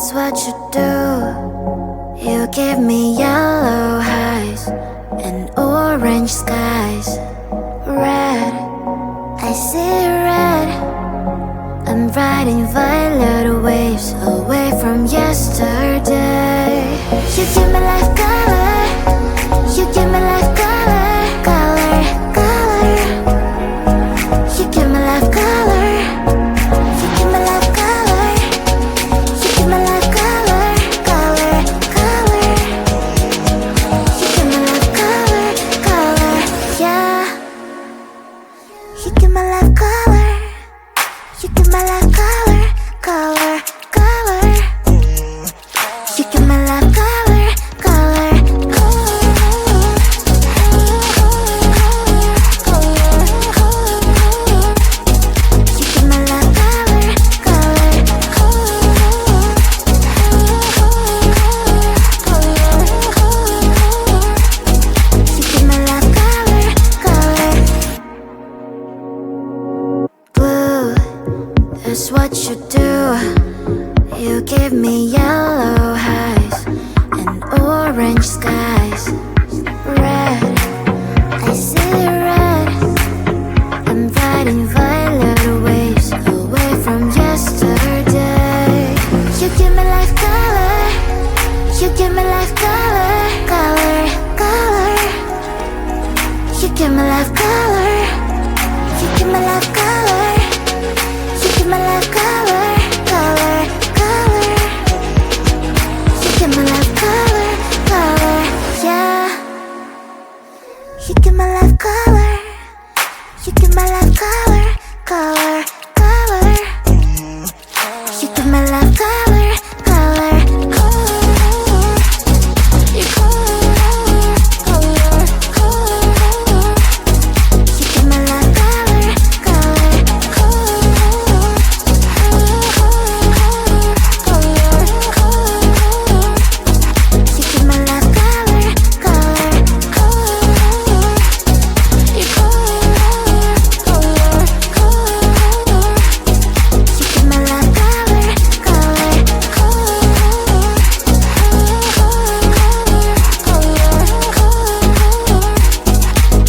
That's what you do. You give me yellow highs and orange skies. Red, I see red. I'm riding violet waves away from yesterday. You give me life color. You give me life color, color, color. You give me life color. You give me life color. You give me life color, color, color. You give me life color, color, yeah. You give me life color. You give me life color, color, color. You give me life color, color, color. You give me life color, color, you give me life color, color. Blue, that's what you do. You give me yellow highs and orange skies. Red, I see red. I'm riding violet waves away from yesterday. You give me life color. You give me life color, color, color. You give me life color. You give me life color. You give me life color, color, color. You give me life color, color, yeah. You give me life color. You give me life color, color, color. You give me life color, color, color. You color, color, color. You give me life color, color, color. You give me life color, color, color. You color, color, color. You give me life color, color, color.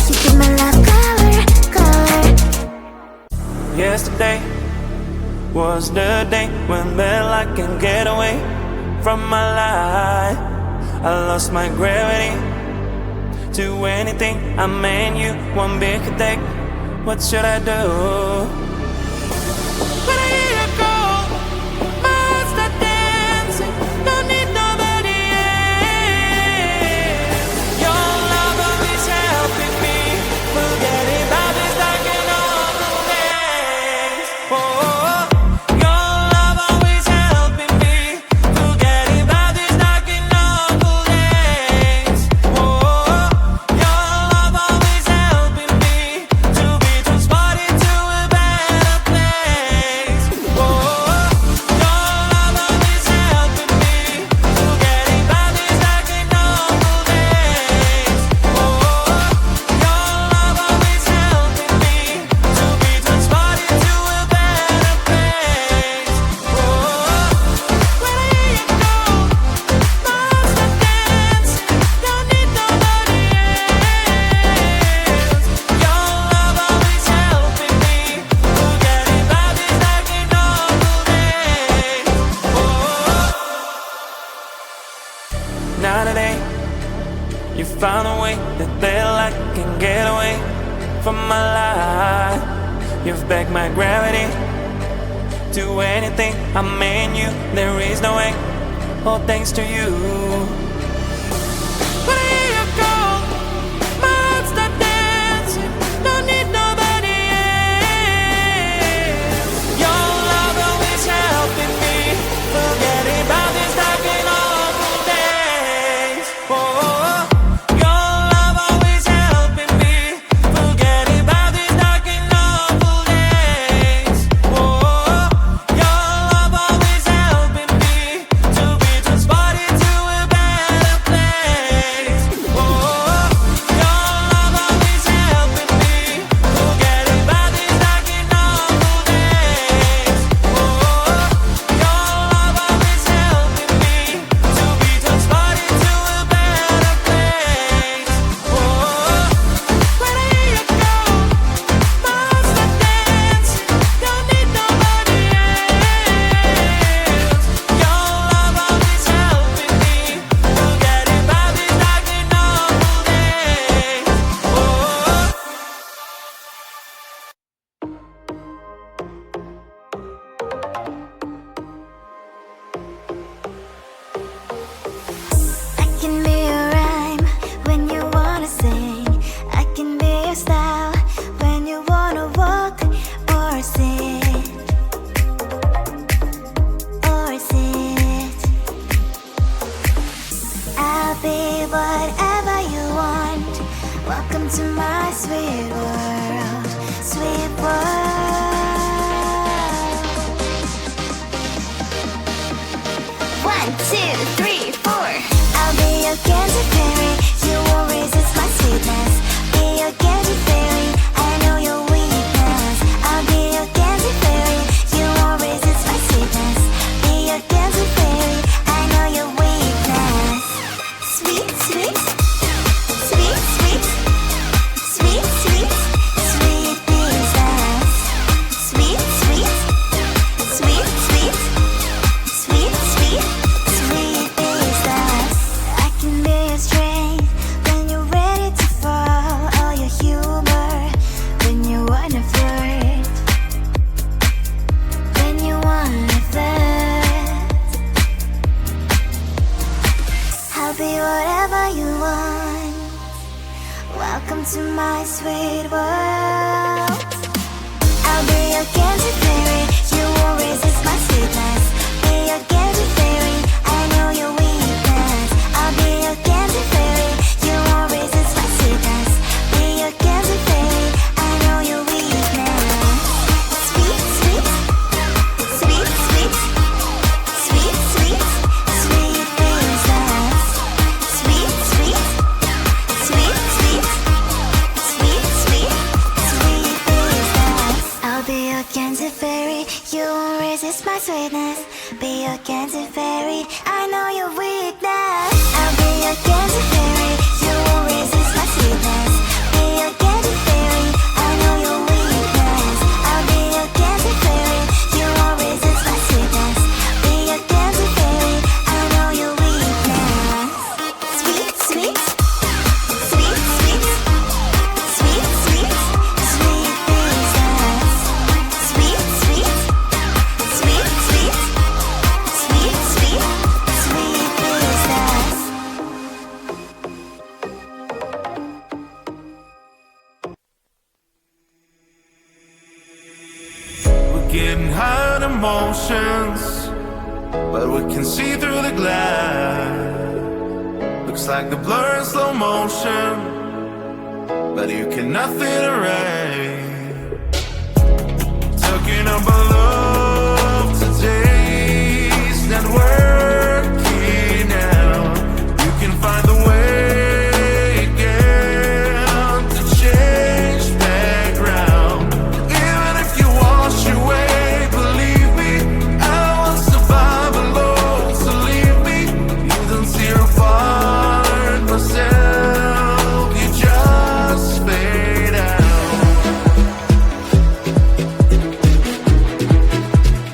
You give me life color, color. Yesterday was the day when I can get away from my life. I lost my gravity to anything. I mean you one big headache. What should I do? When I hear you call, my heart start dancing. Don't need nobody else. Your love always helping me. Forgetting about these dark and awful days. Oh, your love always helping me. Forgetting about these dark and awful days. Oh, your love always helping me to be transported to a better place. Oh, your love always helping me. Forgetting about these dark and awful days. Oh, your love always helping me to be transported to a better place. Oh, when I hear you call, my heart starts dancing. Don't need nobody else. Your love always helping me. Forgetting about these dark and awful days. Oh, now today you found a way that I can get away from my life. You've begged my gravity to anything. I mean you, there is no way. All thanks to you. When I hear you call, my heart start dancing. Don't need nobody else. Your love always helping me. Forgetting about these dark and awful days. Oh, your love always helping me. Forgetting about these dark and awful days. Oh, your love always helping me to be transported to a better into my sweet world. I'll be your candy fairy, you won't resist my sweetness. Be your candy fairy, I know your weakness. I'll be your candy fairy, you won't resist my sweetness. Be your candy fairy, I know your weakness. Sweet, sweet, sweet, sweet, sweet, sweet, sweet princess. Sweet, sweet, sweet, sweet, sweet, sweet, sweet princess. I'll be your candy fairy, you won't resist my sweetness. Be your candy fairy, I know your weakness. I'll be your candy fairy, you won't resist my sweetness. Be your candy fairy, I know your weakness. I'll be your candy fairy, you won't resist my sweetness. Be your candy fairy, I know your weakness. Sweet, sweet, sweet, sweet, sweet, sweet, sweet princess. Sweet, sweet, sweet, sweet, sweet, sweet, sweet princess. We're getting high on emotions, but we can see through the glass. Looks like the blur in slow motion, but you can nothing erase. Talking about love today's not working out. You can find the way again to change background. Even if you wash away, believe me, I won't survive alone. So leave me, you don't tear apart myself. You just fade out.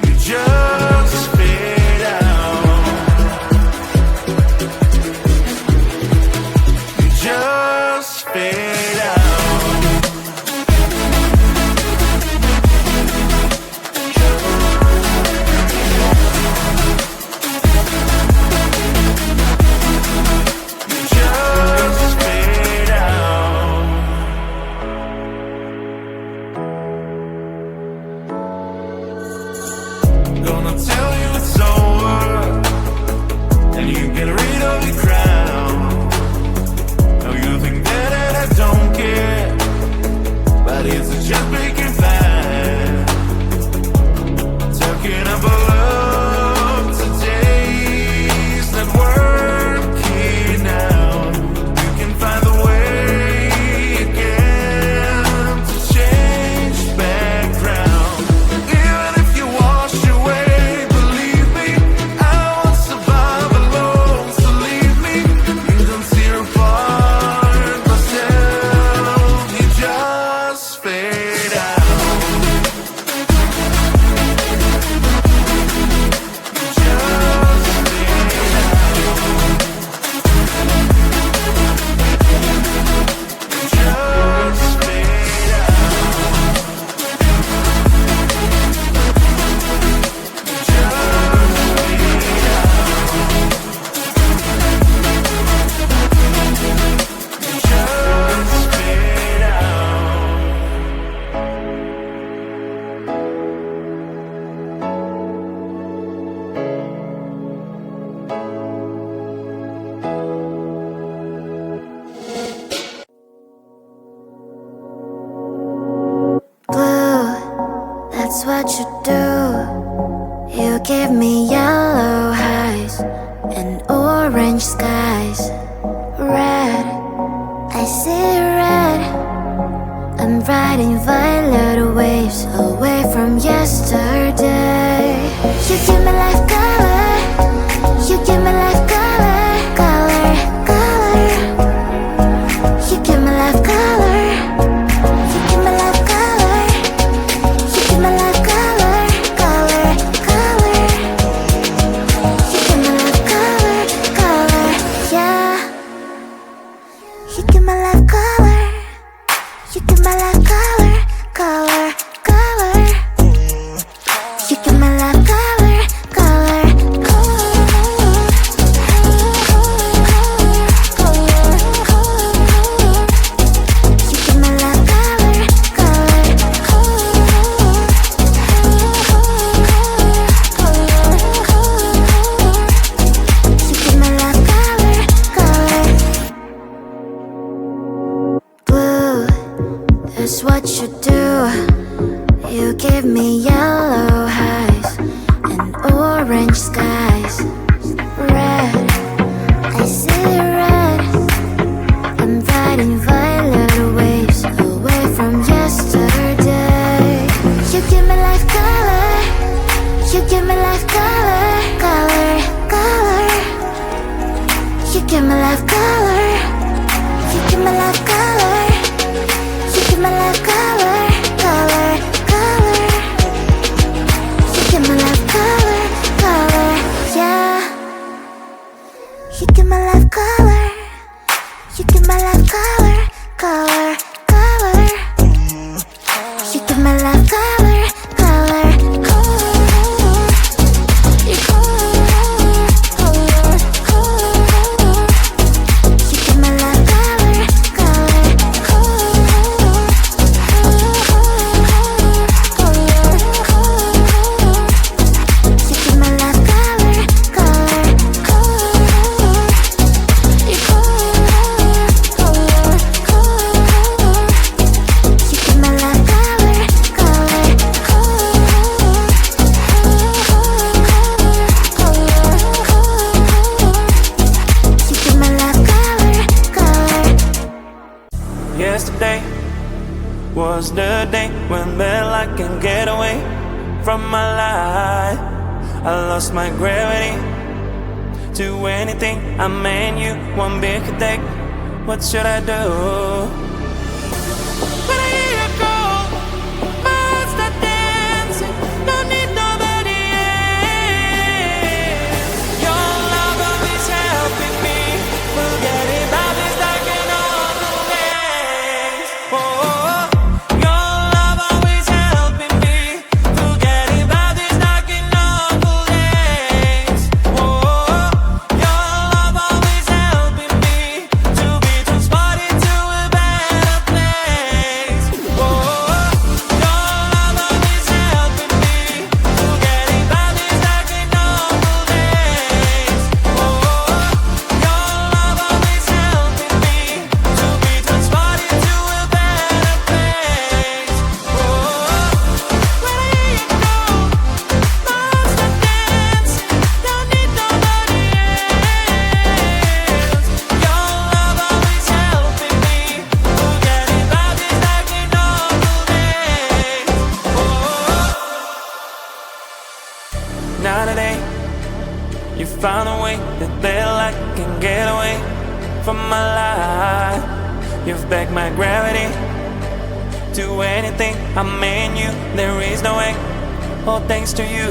You just fade out. You just fade out. You just fade out. Gonna tell you it's over, and you get rid of your crown. Now you think that I don't care, but it's just making fine. Talking about love today's not working out. You can find the way again to change background. Even if you wash away, believe me, I won't survive alone. So leave me, you don't tear apart myself. You just fade out. Blue, that's what you do. You give me yellow highs and orange skies. Red, I see red. I'm riding violet waves away from yesterday. You give me life color, you give me life color, color, color. You give me life color, you give me life color, you give me life color, color, color. You give me life color, color, yeah. You give my life color, you give my life color, color, give me yellow highs and orange skies. Red, I see red. I'm riding violet waves away from yesterday. You give me life color. You give me life color, color, color. You give me life color. You give me life color. You give me life color, color, color. You give me life color, color, yeah. You give me life color. You give me life color, color, color. You give me life color, color, color. You give me life color, color, you give me life color, color, Yesterday was the day when I can get away from my life. I lost my gravity to anything. I mean you one big attack. What should I do? When I hear you call, my heart start dancing. Don't need nobody else. Your love always helping me. Forgetting about this dark and awful days. Oh, your love always helping me. Forgetting about this dark and awful days. Oh, your love always helping me to be transported to a better place. Oh, your love always helping me. Forgetting about this dark and awful days. Oh, your love always helping me to be transported to a better place. Oh, when I hear you call, my heart start dancing. Don't need nobody else. Your love always helping me. Forgetting about this dark and awful days. Oh, now today you found a way that I can get away from my life. You've backed my gravity to anything. I mean you, there is no way. All thanks to you.